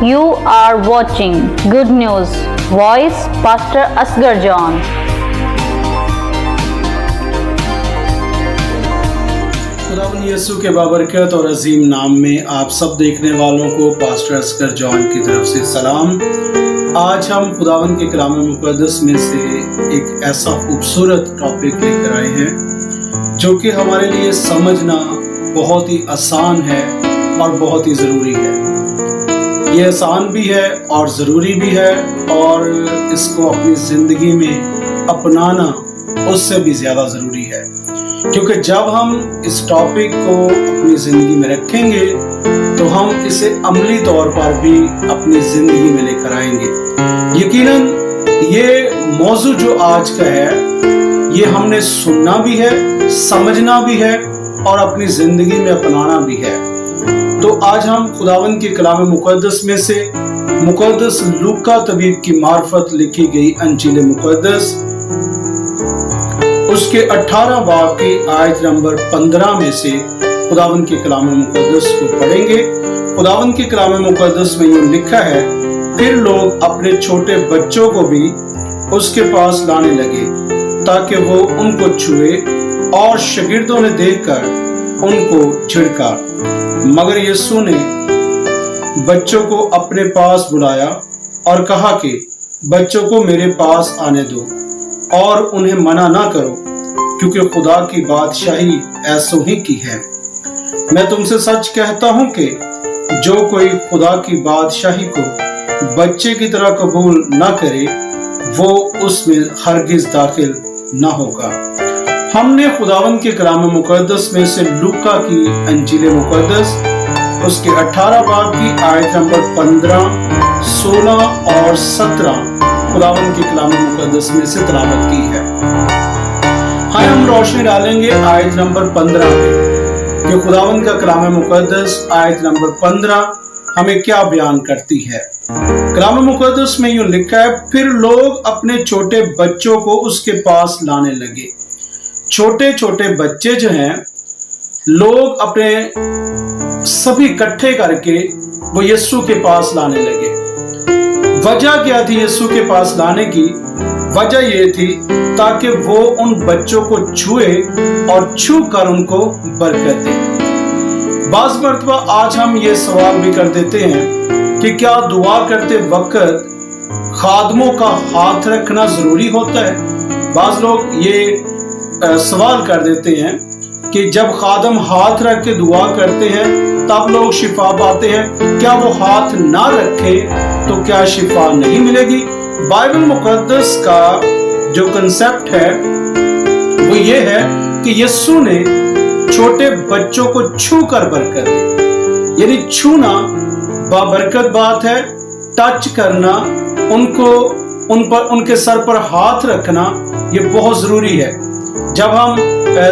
You are watching Good News Voice, Pastor Asghar John. खुदावंद यीशु के बाबरकत और अजीम नाम में आप सब देखने वालों को पास्टर असगर जॉन की तरफ से सलाम। आज हम खुदावंद के कलाम मुक़द्दस में से एक ऐसा खूबसूरत टॉपिक लेकर आए हैं जो कि हमारे लिए समझना बहुत ही आसान है और बहुत ही ज़रूरी है। ये आसान भी है और ज़रूरी भी है, और इसको अपनी ज़िंदगी में अपनाना उससे भी ज़्यादा ज़रूरी है, क्योंकि जब हम इस टॉपिक को अपनी ज़िंदगी में रखेंगे तो हम इसे अमली तौर पर भी अपनी ज़िंदगी में लेकर आएंगे। यकीनन ये मौजू जो आज का है, ये हमने सुनना भी है, समझना भी है और अपनी ज़िंदगी में अपनाना भी है। तो आज हम खुदावंद के कलाम मुक़द्दस में से मुक़द्दस लूका तबीब की मार्फत लिखी गई अंजील मुक़द्दस उसके 18 बाब की आयत नंबर 15 में से खुदावंद के कलाम मुक़द्दस को पढ़ेंगे। खुदावंद के कलाम मुक़द्दस में यूं लिखा है, फिर लोग अपने छोटे बच्चों को भी उसके पास लाने लगे ताकि वो उनको छुए, और शागिर्दों ने देखकर उनको झिड़का। मगर यीशु ने बच्चों को अपने पास बुलाया और कहा कि बच्चों को मेरे पास आने दो और उन्हें मना ना करो, क्योंकि खुदा की बादशाही ऐसो ही की है। मैं तुमसे सच कहता हूं कि जो कोई खुदा की बादशाही को बच्चे की तरह कबूल ना करे, वो उसमें हरगिज दाखिल ना होगा। हमने खुदावंद के कलाम मुक़द्दस में से लूका की अंजील मुक़द्दस उसके 18 बाब की आयत नंबर 15, 16 और 17 खुदावंद के कलाम मुक़द्दस में से तिलावत की है। हाँ, हम रोशनी डालेंगे आयत नंबर 15 पे कि खुदावंद का कलाम मुक़द्दस आयत नंबर 15 हमें क्या बयान करती है। कलाम मुक़द्दस में यूं लिखा है, फिर लोग अपने छोटे बच्चों को उसके पास लाने लगे। छोटे छोटे बच्चे जो हैं, लोग अपने सभी इकट्ठे करके वो यीशु के पास लाने लगे। वजह क्या थी यीशु के पास लाने की? वजह ये थी ताकि वो उन बच्चों को छुए और छू कर उनको बरकत दे। बाज़ मर्तबा आज हम ये सवाल भी कर देते हैं कि क्या दुआ करते वक्त खादमों का हाथ रखना ज़रूरी होता है? बाज़ लोग ये सवाल कर देते हैं कि जब खादम हाथ रख के दुआ करते हैं तब लोग शिफा पाते हैं, क्या वो हाथ ना रखे तो क्या शिफा नहीं मिलेगी? बाइबल मुक़द्दस का जो कंसेप्ट है वो ये है कि यीशु ने छोटे बच्चों को छू कर बरकत दी। यानी छूना बाबरकत बात है, टच करना, उनके सर पर हाथ रखना, ये बहुत ज़रूरी है। जब हम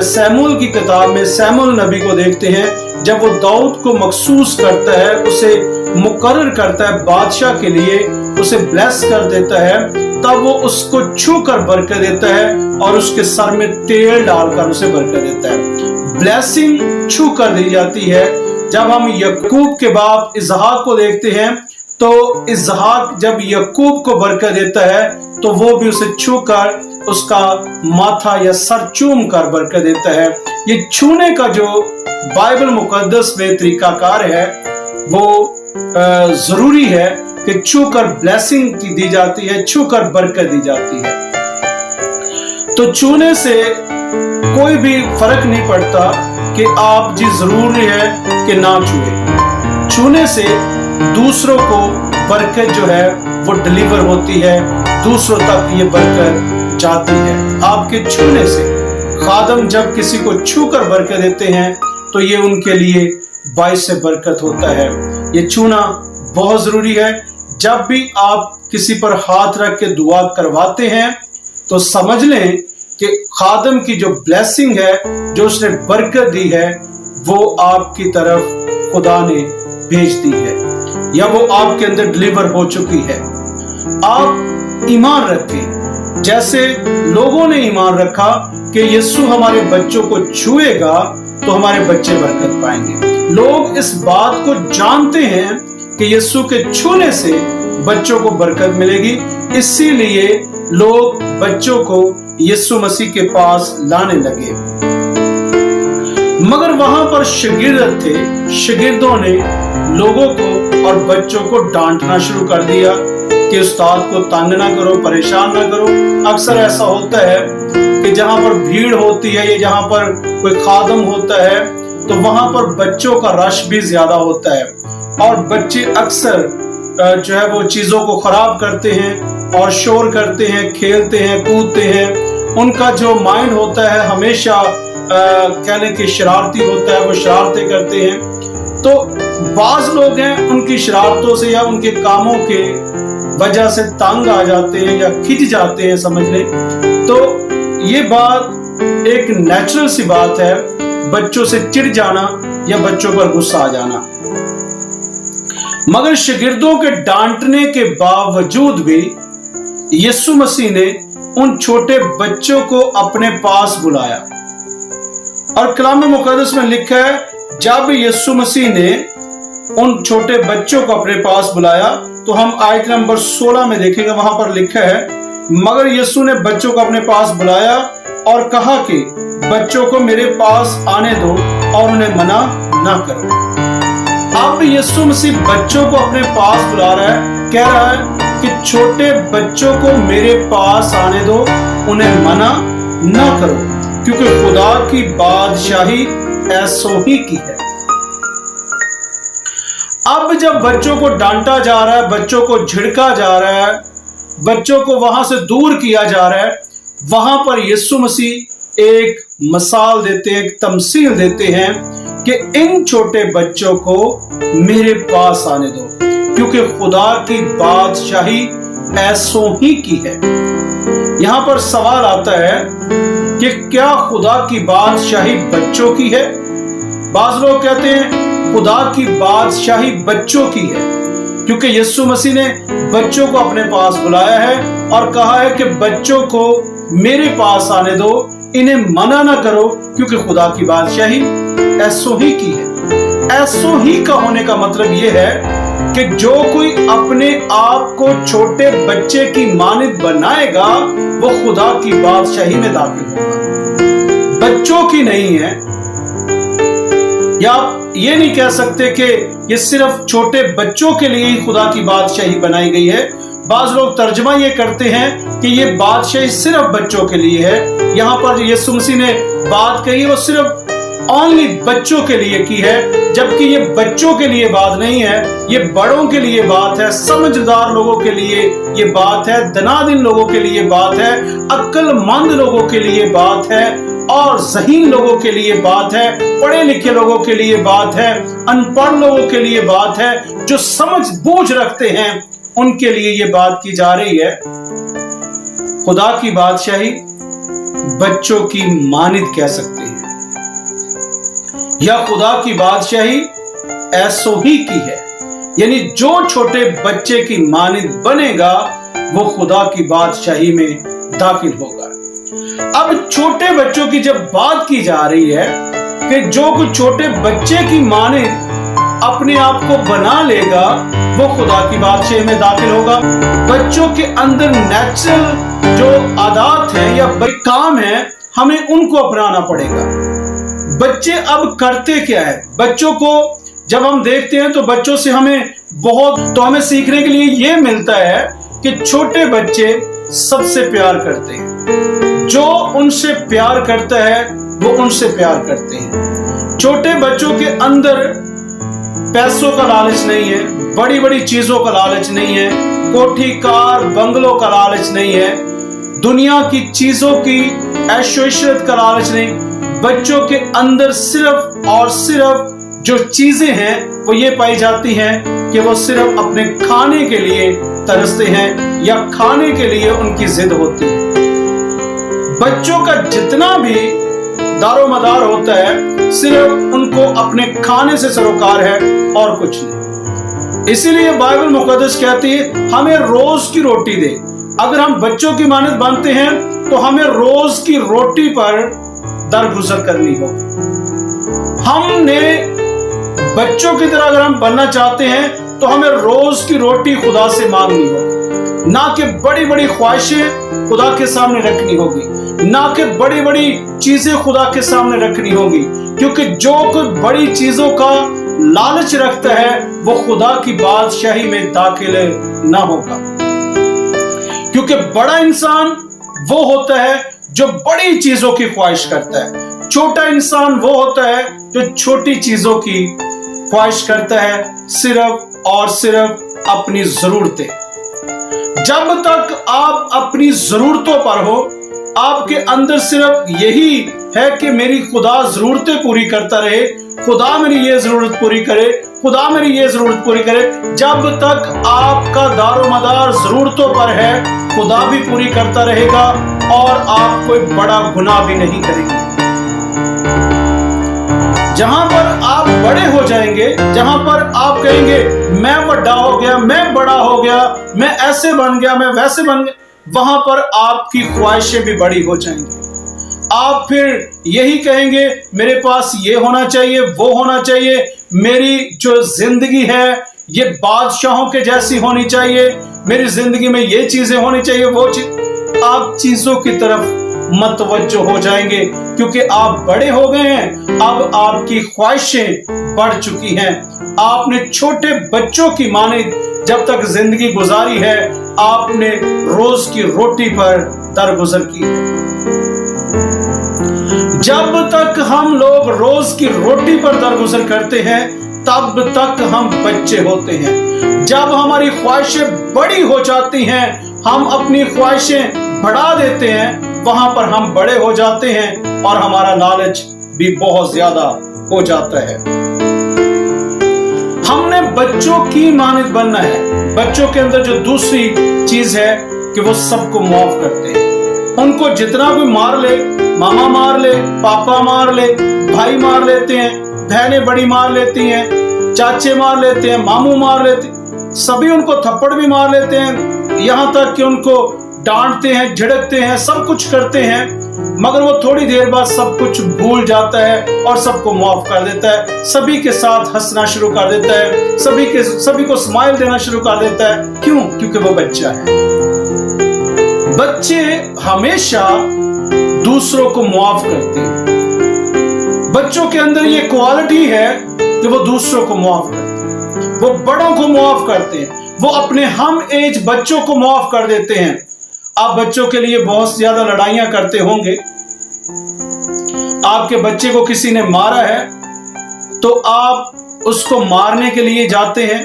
सैमुएल की किताब में सैमुएल नबी को देखते हैं, जब वो दाऊद को मखसूस करता है, उसे मुकर्रर करता है बादशाह के लिए, उसे ब्लेस कर देता है, तब वो उसको छू कर बरकत देता है और उसके सर में तेल डालकर उसे बरकत देता है। ब्लेसिंग छू कर दी जाती है। जब हम यकूब के बाप इसहाक को देखते हैं, तो इसहाक जब यकूब को बरकत देता है तो वो भी उसे छू कर उसका माथा या सर चूम कर बरकत देता है। ये छूने का जो बाइबल मुक़द्दस में तरीकाकार है वो ज़रूरी है कि छू कर ब्लेसिंग दी जाती है, छू कर बरकत दी जाती है। तो छूने से कोई भी फर्क नहीं पड़ता कि आप जी ज़रूरी है कि ना छुए। छूने से दूसरों को बरकत जो है वो डिलीवर होती है, दूसरों तक ये बरकत जाती है। आपके छूने से खादम जब किसी को छू कर बरकत देते हैं तो ये उनके लिए बाइस से बरकत होता है। ये छूना बहुत ज़रूरी है। जब भी आप किसी पर हाथ रख के दुआ करवाते हैं तो समझ लें कि खादम की जो ब्लेसिंग है, जो उसने बरकत दी है, वो आपकी तरफ खुदा ने भेज दी है या वो आपके अंदर डिलीवर हो चुकी है। आप ईमान रखें, जैसे लोगों ने ईमान रखा कि यीशु हमारे बच्चों को छुएगा तो हमारे बच्चे बरकत पाएंगे। लोग इस बात को जानते हैं कि यीशु के छूने से बच्चों को बरकत मिलेगी, इसीलिए लोग बच्चों को यीशु मसीह के पास लाने लगे। मगर वहां पर शागिर्द थे, शागिर्दों ने लोगों को और बच्चों को डांटना शुरू कर दिया कि उस्ताद को तंग ना करो, परेशान ना करो। अक्सर ऐसा होता है कि जहां पर भीड़ होती है या जहां पर कोई खादम होता है तो वहां पर बच्चों का रश भी ज्यादा होता है और बच्चे अक्सर जो है वो चीजों को खराब करते हैं और शोर करते हैं, खेलते हैं, कूदते हैं। उनका जो माइंड होता है हमेशा कह लें कि शरारती होता है, वो शरारतें करते हैं। तो बाज लोग हैं उनकी शरारतों से या उनके कामों के वजह से तंग आ जाते हैं या खिंच जाते हैं, समझ लें। तो ये बात एक नेचुरल सी बात है, बच्चों से चिढ़ जाना या बच्चों पर गुस्सा आ जाना। मगर शागिर्दों के डांटने के बावजूद भी यीशु मसीह ने उन छोटे बच्चों को अपने पास बुलाया और कलाम मुकद्दस में लिखा है, जब यीशु मसीह ने उन छोटे बच्चों को अपने पास बुलाया तो हम आयत नंबर 16 में देखेंगे, वहां पर लिखा है, मगर यीशु ने बच्चों को अपने पास बुलाया और कहा कि बच्चों को मेरे पास आने दो और उन्हें मना ना करो। अब यीशु मसीह बच्चों को अपने पास बुला रहा है, कह रहा है कि छोटे बच्चों को मेरे पास आने दो, उन्हें मना ना करो, क्योंकि खुदा की बादशाही ऐसों ही की है। अब जब बच्चों को डांटा जा रहा है, बच्चों को झिड़का जा रहा है, बच्चों को वहां से दूर किया जा रहा है, वहां पर यीशु मसीह एक मिसाल देते हैं, एक तमसील देते हैं कि इन छोटे बच्चों को मेरे पास आने दो, क्योंकि खुदा की बादशाही ऐसों ही की है। यहां पर सवाल आता है कि क्या खुदा की बादशाही बच्चों की है? बाज लोग कहते हैं खुदा की बादशाही बच्चों की है, क्योंकि यीशु मसीह ने बच्चों को अपने पास बुलाया है और कहा है कि बच्चों को मेरे पास आने दो, इन्हें मना ना करो, क्योंकि खुदा की बादशाही ऐसों ही की है। ऐसों ही का होने का मतलब यह है कि जो कोई अपने आप को छोटे बच्चे की मानित बनाएगा वो खुदा की बादशाही में दाखिल होगा, बच्चों की नहीं है। या आप ये नहीं कह सकते कि ये सिर्फ छोटे बच्चों के लिए ही खुदा की बादशाही बनाई गई है। बाज लोग तर्जमा ये करते हैं कि ये बादशाही सिर्फ बच्चों के लिए है। यहाँ पर यीशु मसीह ने बात कही वो सिर्फ ओनली बच्चों के लिए की है, जबकि ये बच्चों के लिए बात नहीं है, ये बड़ों के लिए बात है, समझदार लोगों के लिए ये बात है, दनादिन लोगों के लिए बात है, अक्लमंद लोगों के लिए बात है और ज़हीन लोगों के लिए बात है, पढ़े लिखे लोगों के लिए बात है, अनपढ़ लोगों के लिए बात है, जो समझ बूझ रखते हैं उनके लिए ये बात की जा रही है। खुदा की बादशाही बच्चों की मानित कह सकते हैं, या खुदा की बादशाही ऐसों ही की है, यानी जो छोटे बच्चे की मानित बनेगा वो खुदा की बादशाही में दाखिल होगा। अब छोटे बच्चों की जब बात की जा रही है कि जो कुछ छोटे बच्चे की मानित अपने आप को बना लेगा वो खुदा की बादशाही में दाखिल होगा। बच्चों के अंदर नेचुरल जो आदत है या काम है हमें उनको अपनाना पड़ेगा। बच्चे अब करते क्या है, बच्चों को जब हम देखते हैं तो बच्चों से हमें हमें सीखने के लिए ये मिलता है कि छोटे बच्चे सबसे प्यार करते हैं, जो उनसे प्यार करता है वो उनसे प्यार करते हैं। छोटे बच्चों के अंदर पैसों का लालच नहीं है, बड़ी बड़ी चीजों का लालच नहीं है, कोठी कार बंगलों का लालच नहीं है, दुनिया की चीजों की ऐशो इशरत का लालच नहीं। बच्चों के अंदर सिर्फ और सिर्फ जो चीजें हैं वो ये पाई जाती हैं कि वो सिर्फ अपने खाने के लिए तरसते हैं या खाने के लिए उनकी जिद होती है। बच्चों का जितना भी दारोमदार होता है सिर्फ उनको अपने खाने से सरोकार है और कुछ नहीं। इसीलिए बाइबल मुकद्दस कहती है हमें रोज की रोटी दे। अगर हम बच्चों की मानद बनते हैं तो हमें रोज की रोटी पर दरगुजर करनी होगी। हमने बच्चों की तरह अगर हम बनना चाहते हैं तो हमें रोज की रोटी खुदा से मांगनी होगी, ना कि बड़ी बड़ी ख्वाहिशें खुदा के सामने रखनी होगी, ना कि बड़ी बड़ी चीजें खुदा के सामने रखनी होगी, क्योंकि जो कोई बड़ी चीजों का लालच रखता है वो खुदा की बादशाही में दाखिल ना होगा। क्योंकि बड़ा इंसान वो होता है जो बड़ी चीजों की ख्वाहिश करता है, छोटा इंसान वो होता है जो छोटी चीजों की ख्वाहिश करता है, सिर्फ और सिर्फ अपनी जरूरतें। जब तक आप अपनी जरूरतों पर हो, आपके अंदर सिर्फ यही है कि मेरी खुदा जरूरतें पूरी करता रहे, खुदा मेरी ये जरूरत पूरी करे, खुदा मेरी ये जरूरत पूरी करे, जब तक आपका दारोमदार जरूरतों पर है, खुदा भी पूरी करता रहेगा और आप कोई बड़ा गुनाह भी नहीं करेंगे। जहां पर आप बड़े हो जाएंगे, जहां पर आप कहेंगे मैं बड़ा हो गया, मैं बड़ा हो गया, मैं ऐसे बन गया, मैं वैसे बन गया, वहां पर आपकी ख्वाहिशें भी बड़ी हो जाएंगी। आप फिर यही कहेंगे मेरे पास ये होना चाहिए, वो होना चाहिए, मेरी जो जिंदगी है ये बादशाहों के जैसी होनी चाहिए, मेरी जिंदगी में ये चीजें होनी चाहिए, वो चीज। आप चीजों की तरफ मतवज्जो हो जाएंगे क्योंकि आप बड़े हो गए हैं, अब आपकी ख्वाहिशें बढ़ चुकी हैं। आपने छोटे बच्चों की माने जब तक जिंदगी गुजारी है, आपने रोज की रोटी पर दरगुजर की है। जब तक हम लोग रोज की रोटी पर दरगुजर करते हैं तब तक हम बच्चे होते हैं। जब हमारी ख्वाहिशें बड़ी हो जाती हैं, हम अपनी ख्वाहिशें बढ़ा देते हैं, वहां पर हम बड़े हो जाते हैं और हमारा लालच भी बहुत ज्यादा हो जाता है। हमने बच्चों की मानद बनना है। बच्चों के अंदर जो दूसरी चीज है कि वो सबको माफ करते हैं। उनको जितना भी मार ले, मामा मार ले, पापा मार ले, भाई मार लेते हैं, बहनें बड़ी मार लेती हैं, चाचे मार लेते हैं, मामू मार लेते हैं, सभी उनको थप्पड़ भी मार लेते हैं, यहाँ तक कि उनको डांटते हैं, झिड़कते हैं, सब कुछ करते हैं, मगर वो थोड़ी देर बाद सब कुछ भूल जाता है और सबको माफ कर देता है, सभी के साथ हंसना शुरू कर देता है, सभी को स्माइल देना शुरू कर देता है। क्यों? क्योंकि वो बच्चा है। बच्चे हमेशा दूसरों को माफ करते हैं। बच्चों के अंदर ये क्वालिटी है कि वो दूसरों को माफ करते हैं, वो बड़ों को माफ करते हैं, वो अपने हम एज बच्चों को माफ कर देते हैं। आप बच्चों के लिए बहुत ज्यादा लड़ाइयां करते होंगे। आपके बच्चे को किसी ने मारा है तो आप उसको मारने के लिए जाते हैं,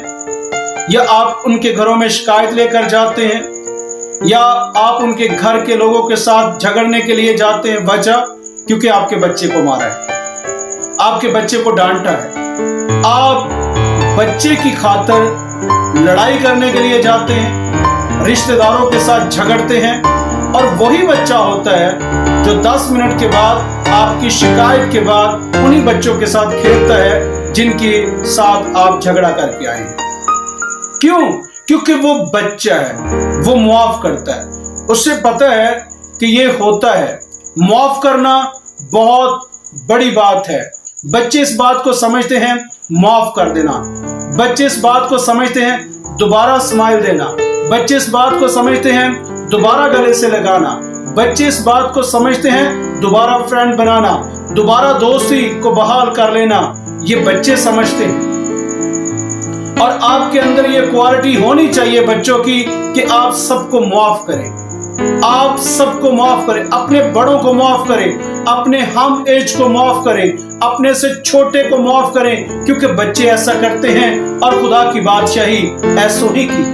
या आप उनके घरों में शिकायत लेकर जाते हैं, या आप उनके घर के लोगों के साथ झगड़ने के लिए जाते हैं। वजह क्योंकि आपके बच्चे को मारा है, आपके बच्चे को डांटा है। आप बच्चे की खातिर लड़ाई करने के लिए जाते हैं, रिश्तेदारों के साथ झगड़ते हैं, और वही बच्चा होता है जो 10 मिनट के बाद आपकी शिकायत के बाद उन्हीं बच्चों के साथ खेलता है जिनके साथ आप झगड़ा करके आए हैं। क्यों? क्योंकि वो बच्चा है, वो माफ करता है, उससे पता है कि ये होता है। माफ करना बहुत बड़ी बात है। बच्चे इस बात को समझते हैं, माफ कर देना। बच्चे इस बात को समझते हैं, दोबारा स्माइल देना। बच्चे इस बात को समझते हैं, दोबारा गले से लगाना। बच्चे इस बात को समझते हैं, दोबारा फ्रेंड बनाना, दोबारा दोस्ती को बहाल कर लेना। ये बच्चे समझते हैं। और आपके अंदर ये क्वालिटी होनी चाहिए बच्चों की कि आप सबको माफ करें, आप सबको माफ करें, अपने बड़ों को माफ करें, अपने हम एज को माफ करें, अपने से छोटे को माफ करें, क्योंकि बच्चे ऐसा करते हैं और खुदा की बादशाही ऐसो ही की।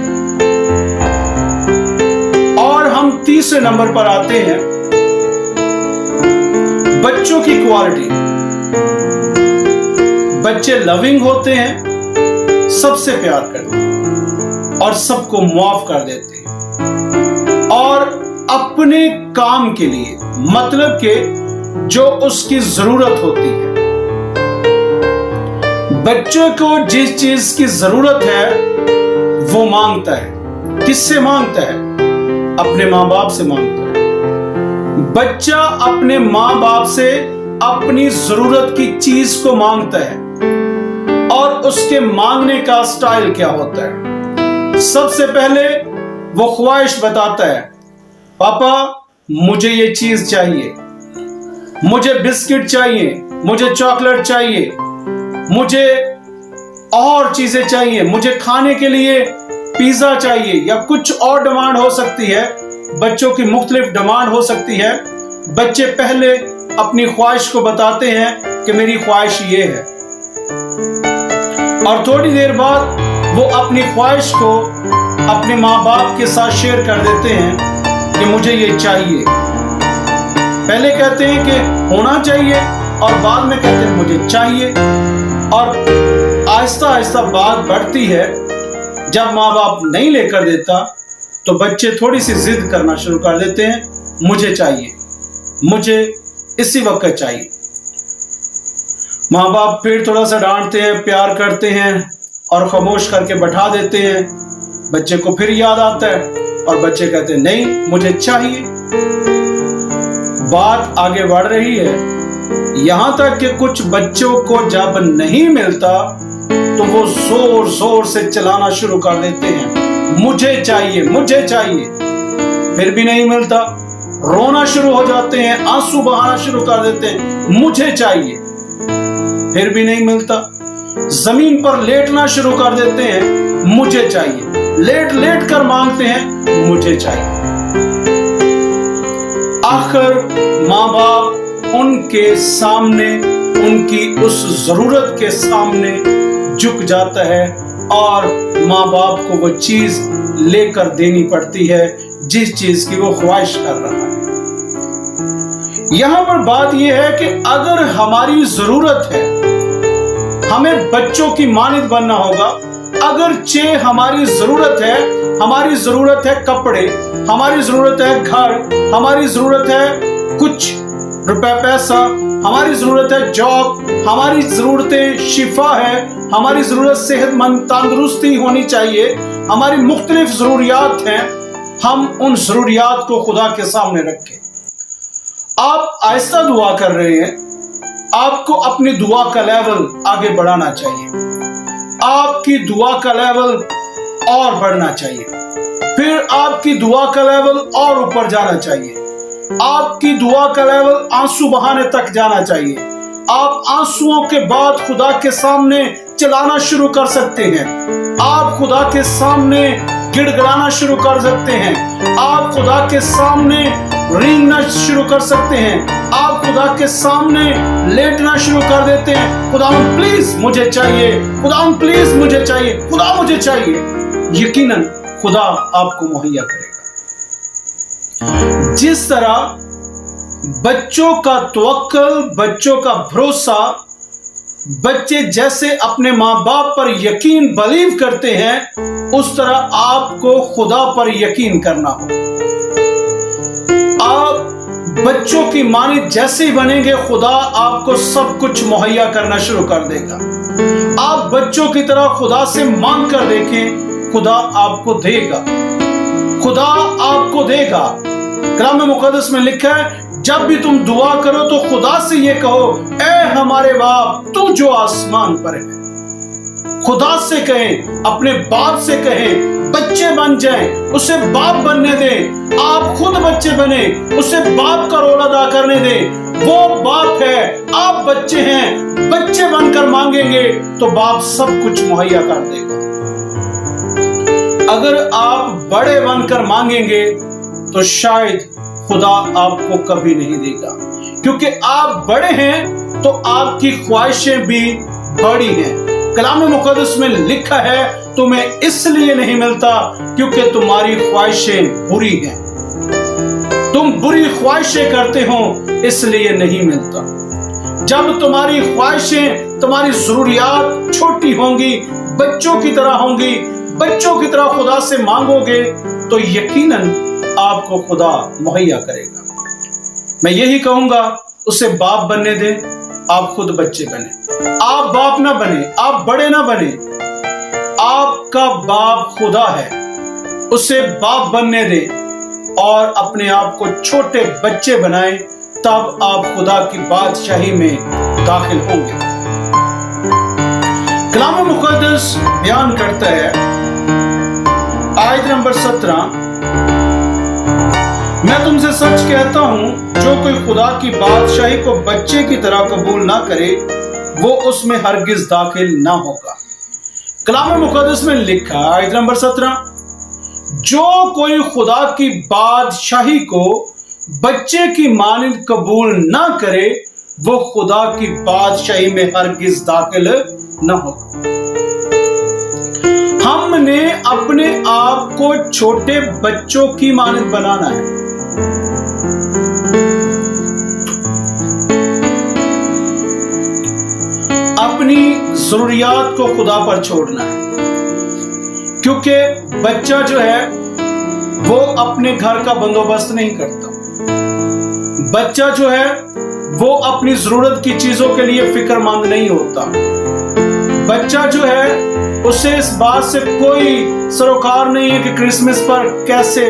और हम तीसरे नंबर पर आते हैं, बच्चों की क्वालिटी। बच्चे लविंग होते हैं, सबसे प्यार करते हैं और सबको माफ कर देते हैं, और अपने काम के लिए, मतलब के जो उसकी जरूरत होती है। बच्चों को जिस चीज की जरूरत है वो मांगता है। किससे मांगता है? अपने माँ बाप से मांगता है। बच्चा अपने माँ बाप से अपनी जरूरत की चीज को मांगता है, اور اس کے مانگنے کا سٹائل کیا ہوتا ہے۔ سب سے پہلے وہ خواہش بتاتا ہے، پاپا مجھے یہ چیز چاہیے، مجھے بسکٹ چاہیے، مجھے چاکلیٹ چاہیے، مجھے اور چیزیں چاہیے، مجھے کھانے کے لیے پیزا چاہیے، یا کچھ اور ڈیمانڈ ہو سکتی ہے۔ بچوں کی مختلف ڈیمانڈ ہو سکتی ہے۔ بچے پہلے اپنی خواہش کو بتاتے ہیں کہ میری خواہش یہ ہے، اور تھوڑی دیر بعد وہ اپنی خواہش کو اپنے ماں باپ کے ساتھ شیئر کر دیتے ہیں کہ مجھے یہ چاہیے۔ پہلے کہتے ہیں کہ ہونا چاہیے، اور بعد میں کہتے ہیں مجھے چاہیے، اور آہستہ آہستہ بات بڑھتی ہے۔ جب ماں باپ نہیں لے کر دیتا تو بچے تھوڑی سی ضد کرنا شروع کر دیتے ہیں، مجھے چاہیے، مجھے اسی وقت چاہیے۔ ماں باپ پھر تھوڑا سا ڈانٹتے ہیں، پیار کرتے ہیں اور خاموش کر کے بٹھا دیتے ہیں۔ بچے کو پھر یاد آتا ہے اور بچے کہتے ہیں نہیں مجھے چاہیے۔ بات آگے بڑھ رہی ہے، یہاں تک کہ کچھ بچوں کو جب نہیں ملتا تو وہ زور زور سے چلانا شروع کر دیتے ہیں، مجھے چاہیے، مجھے چاہیے۔ پھر بھی نہیں ملتا، رونا شروع ہو جاتے ہیں، آنسو بہانا شروع کر دیتے ہیں، مجھے چاہیے۔ پھر بھی نہیں ملتا، زمین پر لیٹنا شروع کر دیتے ہیں، مجھے چاہیے، لیٹ لیٹ کر مانگتے ہیں، مجھے چاہیے۔ آخر ماں باپ ان کے سامنے، ان کی اس ضرورت کے سامنے جھک جاتا ہے، اور ماں باپ کو وہ چیز لے کر دینی پڑتی ہے جس چیز کی وہ خواہش کر رہا ہے۔ یہاں پر بات یہ ہے کہ اگر ہماری ضرورت ہے، ہمیں بچوں کی مانند بننا ہوگا۔ اگرچہ ہماری ضرورت ہے، ہماری ضرورت ہے کپڑے، ہماری ضرورت ہے گھر، ہماری ضرورت ہے کچھ روپے پیسہ، ہماری ضرورت ہے جاب، ہماری ضرورتیں شفا ہے، ہماری ضرورت صحت مند تندرستی ہونی چاہیے، ہماری مختلف ضروریات ہیں۔ ہم ان ضروریات کو خدا کے سامنے رکھیں۔ آپ آہستہ دعا کر رہے ہیں، آپ کو اپنی دعا کا لیول آگے بڑھانا چاہیے، آپ کی دعا کا لیول اور بڑھنا چاہیے، پھر آپ کی دعا کا لیول اور اوپر جانا چاہیے، آپ کی دعا کا لیول آنسو بہانے تک جانا چاہیے۔ آپ آنسوؤں کے بعد خدا کے سامنے چلانا شروع کر سکتے ہیں، آپ خدا کے سامنے گڑ گڑانا شروع کر سکتے ہیں، آپ خدا کے سامنے رینگنا شروع کر سکتے ہیں، آپ خدا کے سامنے لیٹنا شروع کر دیتے ہیں، خدا پلیز مجھے چاہیے، خدا پلیز مجھے چاہیے، خدا مجھے چاہیے۔ یقیناً خدا آپ کو مہیا کرے گا۔ جس طرح بچوں کا توکل، بچوں کا بھروسہ، بچے جیسے اپنے ماں باپ پر یقین بلیو کرتے ہیں، اس طرح آپ کو خدا پر یقین کرنا ہو۔ آپ بچوں کی مانند جیسے ہی بنیں گے، خدا آپ کو سب کچھ مہیا کرنا شروع کر دے گا۔ آپ بچوں کی طرح خدا سے مانگ کر دیکھیں، خدا آپ کو دے گا، خدا آپ کو دے گا۔ کلام مقدس میں لکھا ہے، جب بھی تم دعا کرو تو خدا سے یہ کہو، اے ہمارے باپ تو جو آسمان پر ہے۔ خدا سے کہیں، اپنے باپ سے کہیں، بچے بن جائیں، اسے باپ بننے دیں، آپ خود بچے بنے، اسے باپ کا رول ادا کرنے دیں۔ وہ باپ ہے، آپ بچے ہیں، بچے بن کر مانگیں گے تو باپ سب کچھ مہیا کر دے گا۔ اگر آپ بڑے بن کر مانگیں گے تو شاید خدا آپ کو کبھی نہیں دے گا، کیونکہ آپ بڑے ہیں تو آپ کی خواہشیں بھی بڑی ہیں۔ کلام مقدس میں لکھا ہے، تمہیں اس لیے نہیں ملتا کیونکہ تمہاری خواہشیں بری ہیں، تم بری خواہشیں کرتے ہو اس لیے نہیں ملتا۔ جب تمہاری خواہشیں، تمہاری ضروریات چھوٹی ہوں گی، بچوں کی طرح ہوں گی، بچوں کی طرح خدا سے مانگو گے تو یقیناً آپ کو خدا مہیا کرے گا۔ میں یہی کہوں گا، اسے باپ بننے دیں، آپ خود بچے بنے۔ آپ باپ نہ بنے، آپ بڑے نہ بنے، آپ کا باپ خدا ہے، اسے باپ بننے دیں اور اپنے آپ کو چھوٹے بچے بنائیں، تب آپ خدا کی بادشاہی میں داخل ہوں گے۔ कलाम मुक़द्दस बयान करता है आयत नंबर 17, मैं तुमसे सच कहता हूं, जो कोई खुदा की बादशाही को बच्चे की तरह कबूल ना करे वो उसमें हरगिज दाखिल ना होगा। कलाम मुक़द्दस में लिखा आयत नंबर 17, जो कोई खुदा की बादशाही को बच्चे की मानिंद कबूल ना करे वो खुदा की बादशाही में हरगिज दाखिल न होगा। हमने अपने आप को छोटे बच्चों की मानिंद बनाना है। अपनी जरूरियात को खुदा पर छोड़ना है, क्योंकि बच्चा जो है वो अपने घर का बंदोबस्त नहीं करता। बच्चा जो है वो अपनी जरूरत की चीजों के लिए फिक्रमंद नहीं होता। बच्चा जो है उसे इस बात से कोई सरोकार नहीं है कि क्रिसमस पर कैसे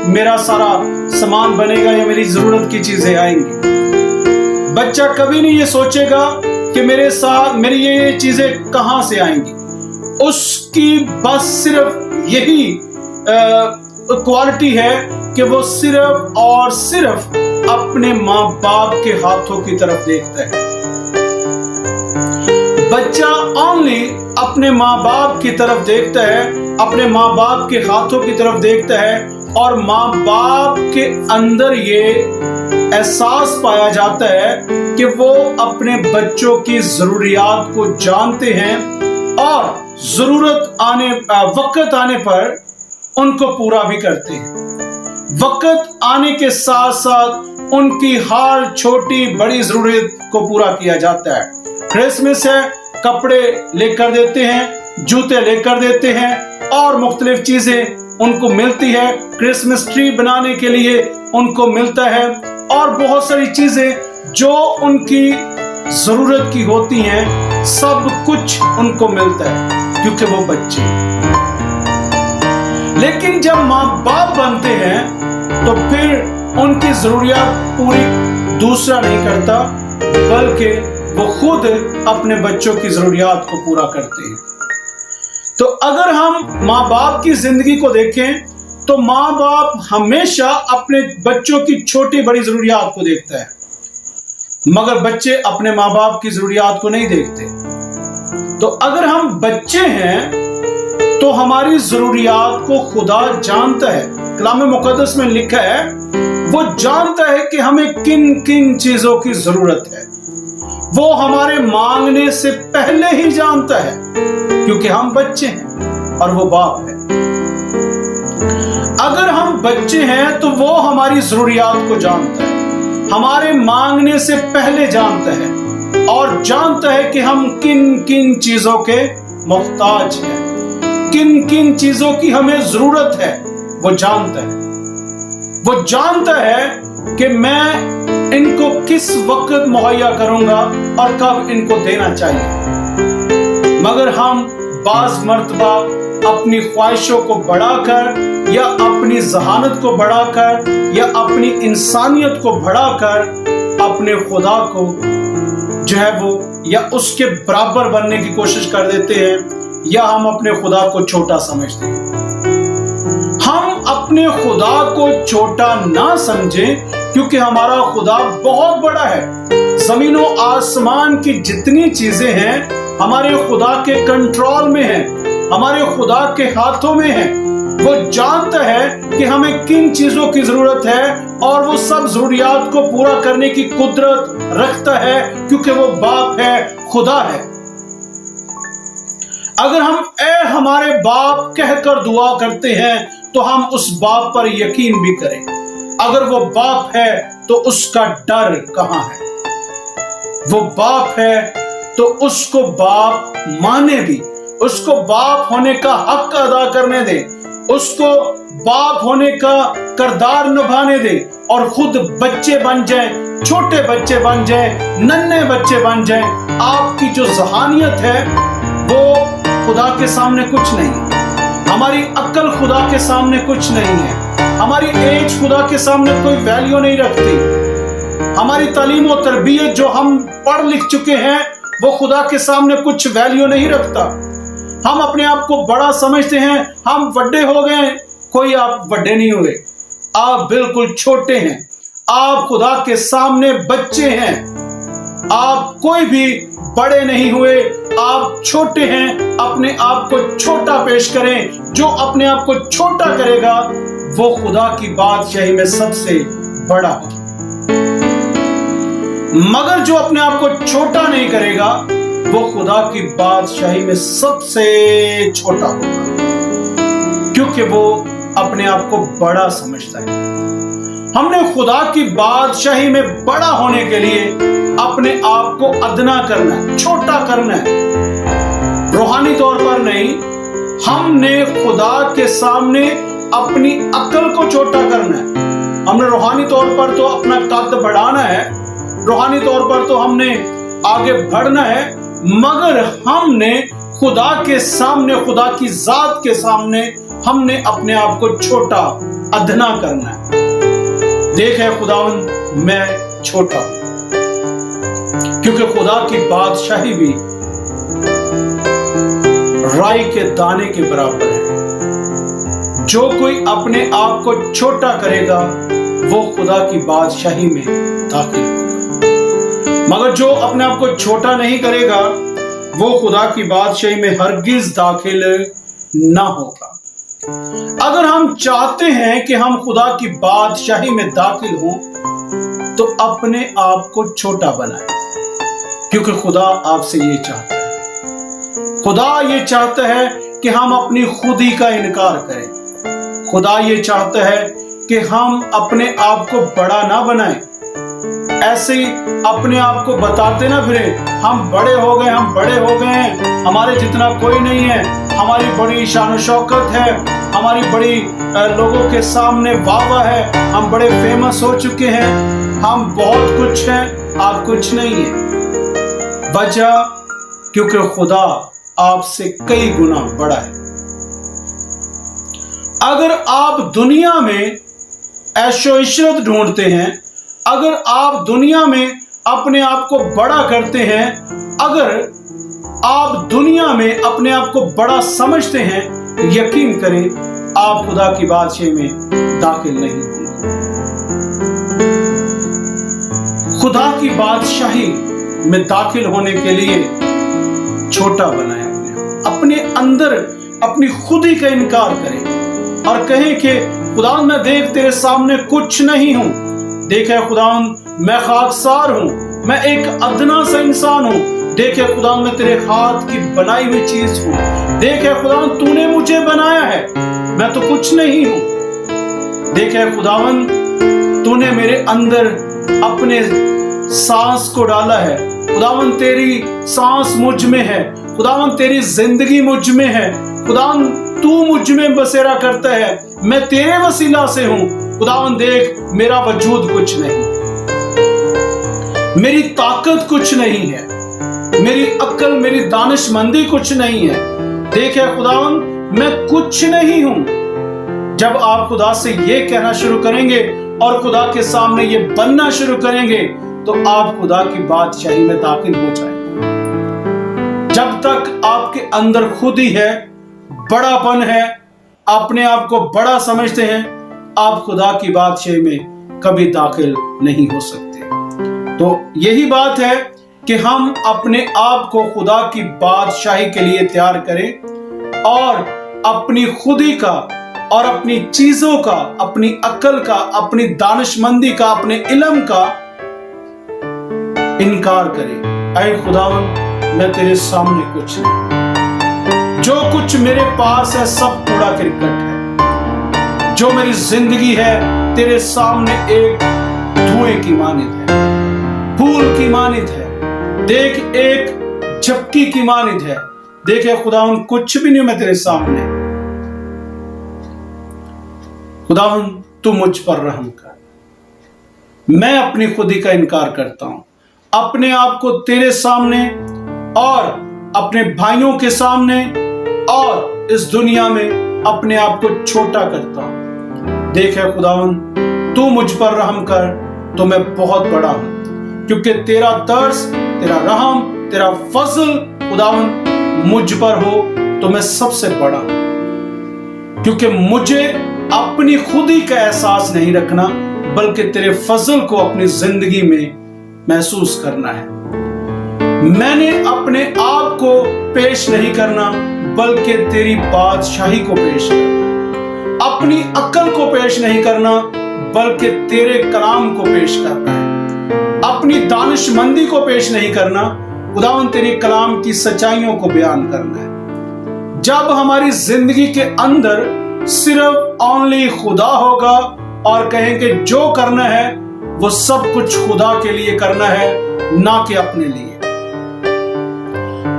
मेरा सारा सामान बनेगा या मेरी जरूरत की चीजें आएंगी। बच्चा कभी नहीं ये सोचेगा कि मेरे साथ मेरी ये चीजें कहां से आएंगी। उसकी बस सिर्फ यही क्वालिटी है कि वो सिर्फ और सिर्फ अपने माँ बाप के हाथों की तरफ देखता है। बच्चा ओनली अपने माँ बाप की तरफ देखता है, अपने माँ बाप के हाथों की तरफ देखता है, और माँ बाप के अंदर ये एहसास पाया जाता है कि वो अपने बच्चों की जरूरियात को जानते हैं और वक्त आने पर उनको पूरा भी करते हैं। वक्त आने के साथ साथ उनकी हर छोटी बड़ी जरूरत को पूरा किया जाता है। क्रिसमस है, कपड़े लेकर देते हैं, जूते लेकर देते हैं और मुख्तलिफ चीजें उनको मिलती है। क्रिसमस ट्री बनाने के लिए उनको मिलता है और बहुत सारी चीजें जो उनकी जरूरत की होती हैं, सब कुछ उनको मिलता है क्योंकि वो बच्चे। लेकिन जब माँ बाप बनते हैं तो फिर उनकी जरूरियात पूरी दूसरा नहीं करता, बल्कि वो खुद अपने बच्चों की जरूरियात को पूरा करते हैं। तो अगर हम माँ बाप की जिंदगी को देखें तो माँ बाप हमेशा अपने बच्चों की छोटी बड़ी जरूरियात को देखता है, मगर बच्चे अपने माँ बाप की जरूरियात को नहीं देखते। तो अगर हम बच्चे हैं तो हमारी जरूरियात को खुदा जानता है। कलाम मुक़द्दस में लिखा है वो जानता है कि हमें किन किन चीजों की जरूरत है। वो हमारे मांगने से पहले ही जानता है, क्योंकि हम बच्चे हैं और वो बाप है। अगर हम बच्चे हैं तो वो हमारी जरूरियात को जानता है, हमारे मांगने से पहले जानता है और जानता है कि हम किन किन चीजों के मोहताज हैं, किन किन चीजों की हमें जरूरत है। वो जानता है, वो जानता है कि मैं इनको किस वक्त मुहैया करूंगा और कब इनको देना चाहिए। मगर हम बाज मर्तबा अपनी ख्वाहिशों को बढ़ाकर या अपनी जहानत को बढ़ाकर या अपनी इंसानियत को बढ़ाकर अपने खुदा को जो है वो या उसके बराबर बनने की कोशिश कर देते हैं, या हम अपने खुदा को छोटा समझते हैं। हम अपने खुदा को छोटा ना समझें, क्योंकि हमारा खुदा बहुत बड़ा है। जमीन और आसमान की जितनी चीजें हैं हमारे खुदा के कंट्रोल में हैं, हमारे खुदा के हाथों में हैं। वो जानता है कि हमें किन चीजों की जरूरत है और वो सब जरूरियात को पूरा करने की कुदरत रखता है, क्योंकि वो बाप है, खुदा है। अगर हम ए हमारे बाप कहकर दुआ करते हैं तो हम उस बाप पर यकीन भी करें। अगर वो बाप है तो उसका डर कहां है? वो बाप है तो उसको बाप माने भी, उसको बाप होने का हक अदा करने दे, उसको बाप होने का किरदार निभाने दे और खुद बच्चे बन जाए, छोटे बच्चे बन जाए, नन्हे बच्चे बन जाए। आपकी जो जहानियत है वो खुदा के सामने कुछ नहीं है, हमारी अक्ल खुदा के सामने कुछ नहीं है, हमारी एज खुदा के सामने कोई वैल्यू नहीं रखती, हमारी तालीम और तरबियत जो हम पढ़ लिख चुके हैं वो खुदा के सामने कुछ वैल्यू नहीं रखता। हम अपने आप को बड़ा समझते हैं, हम बड़े हो गए। कोई आप बड़े नहीं हुए, आप बिल्कुल छोटे हैं। आप खुदा के सामने बच्चे हैं। आप कोई भी बड़े नहीं हुए, आप छोटे हैं। अपने आप को छोटा पेश करें। जो अपने आप को छोटा करेगा वो खुदा की बादशाही में सबसे बड़ा होगा, मगर जो अपने आप को छोटा नहीं करेगा वो खुदा की बादशाही में सबसे छोटा होगा, क्योंकि वो अपने आप को बड़ा समझता है। हमने खुदा की बादशाही में बड़ा होने के लिए अपने आप को अदना करना है, छोटा करना है, रूहानी तौर पर नहीं। हमने खुदा के सामने अपनी अक्ल को छोटा करना है। हमने रूहानी तौर पर तो अपना कद बढ़ाना है, रूहानी तौर पर तो हमने आगे बढ़ना है, मगर हमने खुदा के सामने, खुदा की जात के सामने हमने अपने आप को छोटा अदना करना है। देख है खुदावन, मैं छोटा हूं, क्योंकि खुदा की बादशाही भी राई के दाने के बराबर है। जो कोई अपने आप को छोटा करेगा वो खुदा की बादशाही में दाखिल होगा, मगर जो अपने आप को छोटा नहीं करेगा वो खुदा की बादशाही में हरगिज दाखिल ना होगा। अगर हम चाहते हैं कि हम खुदा की बादशाही में दाखिल हों तो अपने आप को छोटा बनाएं, क्योंकि खुदा आपसे ये चाहता है। खुदा ये चाहता है कि हम अपनी खुदी का इनकार करें। खुदा ये चाहता है कि हम अपने आप को बड़ा ना बनाएं, ऐसे ही अपने आप को बताते ना फिरे हम बड़े हो गए, हम बड़े हो गए हैं, हमारे जितना कोई नहीं है, हमारी बड़ी शान शौकत है, हमारी बड़ी लोगों के सामने वाह है, हम बड़े फेमस हो चुके हैं, हम बहुत कुछ हैं, आप कुछ नहीं है। वजह क्योंकि खुदा आपसे कई गुना बड़ा है। अगर आप दुनिया में ऐशो इशरत ढूंढते हैं, अगर आप दुनिया में अपने आप को बड़ा करते हैं, अगर आप दुनिया में अपने आप को बड़ा समझते हैं, यकीन करें आप खुदा की बादशाही में दाखिल नहीं होंगे। खुदा की बादशाही में दाखिल होने के लिए छोटा बनाएं, अपने अंदर अपनी खुदी का इनकार करें और कहें कि खुदा मैं देख तेरे सामने कुछ नहीं हूं। देखे खुदावन मैं खाकसार हूं, मैं एक अदना सा इंसान हूं। देखे खुदावन मैं तेरे हाथ की बनाई हुई चीज हूं। देखे खुदावन तूने मुझे बनाया है, मैं तो कुछ नहीं हूं। देखे खुदावन तूने मेरे अंदर अपने सांस को डाला है। खुदावन तेरी सांस मुझ में है, खुदावन तेरी जिंदगी मुझ में है। खुदावन तू मुझ में बसेरा करता है, मैं तेरे वसीला से हूं। खुदावन देख मेरा वजूद कुछ नहीं, मेरी ताकत कुछ नहीं है, मेरी अक्ल मेरी दानिशमंदी कुछ नहीं है। देख है खुदावन मैं कुछ नहीं हूं। जब आप खुदा से ये कहना शुरू करेंगे और खुदा के सामने ये बनना शुरू करेंगे तो आप खुदा की बादशाही में दाखिल हो जाएंगे। जब तक आपके अंदर खुद ही है, बड़ापन है, अपने आप को बड़ा समझते हैं, आप खुदा की बादशाही में कभी दाखिल नहीं हो सकते। तो यही बात है कि हम अपने आप को खुदा की बादशाही के लिए तैयार करें और अपनी खुदी का और अपनी चीजों का, अपनी अक्ल का, अपनी दानिशमंदी का, अपने इल्म का इनकार करें। ऐ खुदावन मैं तेरे सामने कुछ नहीं, जो कुछ मेरे पास है सब कूड़ा करकट है। जो मेरी जिंदगी है तेरे सामने एक धुएं की मानित है, फूल की मानित है। देख एक झपकी की मानित है। देखे खुदावन कुछ भी नहीं मैं तेरे सामने। खुदावन तू मुझ पर रहम कर। मैं अपनी खुदी का इनकार करता हूं, अपने आप को तेरे सामने और अपने भाइयों के सामने और इस दुनिया में अपने आप को छोटा करता हूं। देखे खुदावन तू मुझ पर रहम कर, तो मैं बहुत बड़ा हूं, क्योंकि तेरा तरस, तेरा रहम, तेरा फजल खुदावन मुझ पर हो तो मैं सबसे बड़ा हूं, क्योंकि मुझे अपनी खुदी का एहसास नहीं रखना बल्कि तेरे फजल को अपनी जिंदगी में महसूस करना है। मैंने अपने आप को पेश नहीं करना बल्कि तेरी बादशाही को पेश करना, अपनी अक्ल को पेश नहीं करना बल्कि तेरे कलाम को पेश करना है, अपनी दानिशमंदी को पेश नहीं करना, खुदावन तेरे कलाम की सच्चाइयों को बयान करना है। जब हमारी जिंदगी के अंदर सिर्फ ओनली खुदा होगा और कहेंगे जो करना है वो सब कुछ खुदा के लिए करना है, ना कि अपने लिए।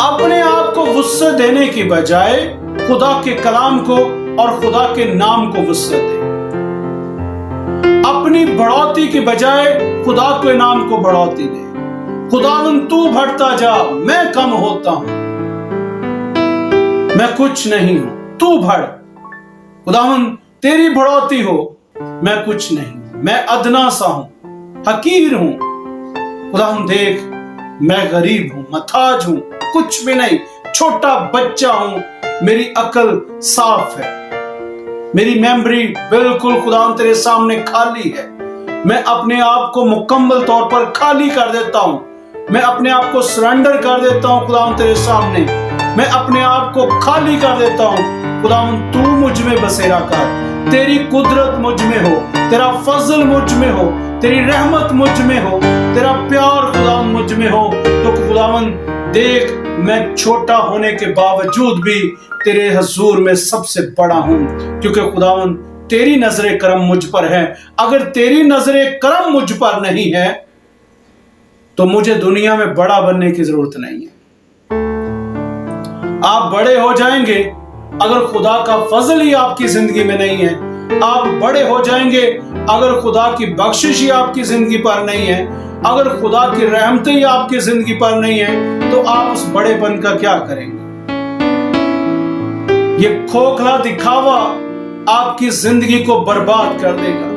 अपने आप को वुसअत देने की बजाय खुदा के कलाम को और खुदा के नाम को वुसअत दे। अपनी बढ़ोतरी की बजाय खुदा के नाम को बढ़ोतरी दे। खुदावन तू बढ़ता जा, मैं कम होता हूं, मैं कुछ नहीं हूं, तू बढ़। खुदावन तेरी बढ़ोतरी हो, मैं कुछ नहीं, मैं अदना सा हूं, हकीर हूं। खुदावन देख, मैं गरीब हूं, मथाज हूं, कुछ भी नहीं, छोटा बच्चा हूं, मेरी अकल साफ है, मेरी मेमोरी बिल्कुल खुदावन तेरे सामने खाली है। मैं अपने आप को मुकम्मल तौर पर खाली कर देता हूं, मैं अपने आप को सरेंडर कर देता हूं खुदावन तेरे सामने, मैं अपने आप को खाली कर देता हूं। खुदावन तू मुझ में बसेरा कर, तेरी कुदरत मुझ में हो, तेरा फजल मुझ में हो, तेरी रहमत मुझ में हो, तेरा प्यार खुदावन मुझ में हो। तो खुदावन देख, मैं छोटा होने के बावजूद भी तेरे हजूर में सबसे बड़ा हूं, क्योंकि खुदावन तेरी नजरे करम मुझ पर है। अगर तेरी नजरे करम मुझ पर नहीं है तो मुझे दुनिया में बड़ा बनने की जरूरत नहीं है। आप बड़े हो जाएंगे अगर खुदा का फजल ही आपकी जिंदगी में नहीं है, आप बड़े हो जाएंगे अगर खुदा की बख्शिश ही आपकी जिंदगी पर नहीं है, अगर खुदा की रहमत ही आपकी जिंदगी पर नहीं है, तो आप उस बड़ेपन का क्या करेंगे? ये खोखला दिखावा आपकी जिंदगी को बर्बाद कर देगा।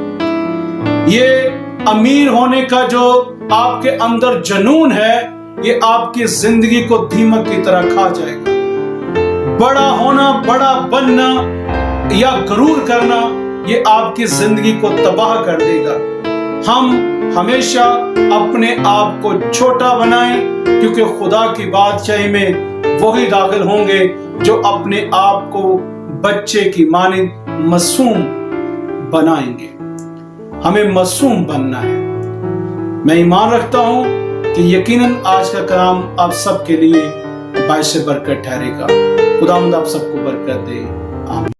ये अमीर होने का जो आपके अंदर जुनून है, ये आपकी जिंदगी को दीमक की तरह खा जाएगा। बड़ा होना, बड़ा बनना या गरूर करना, ये आपकी जिंदगी को तबाह कर देगा। हम हमेशा अपने आप को छोटा बनाएं, क्योंकि खुदा की बादशाही में वही दाखिल होंगे जो अपने आप को बच्चे की मानिंद मासूम बनाएंगे। हमें मासूम बनना है। मैं ईमान रखता हूं कि यकीनन आज का कलाम आप सबके लिए बाइस बरकत ठहरेगा। खुदावंद आप सबको बरकत दे। आमीन।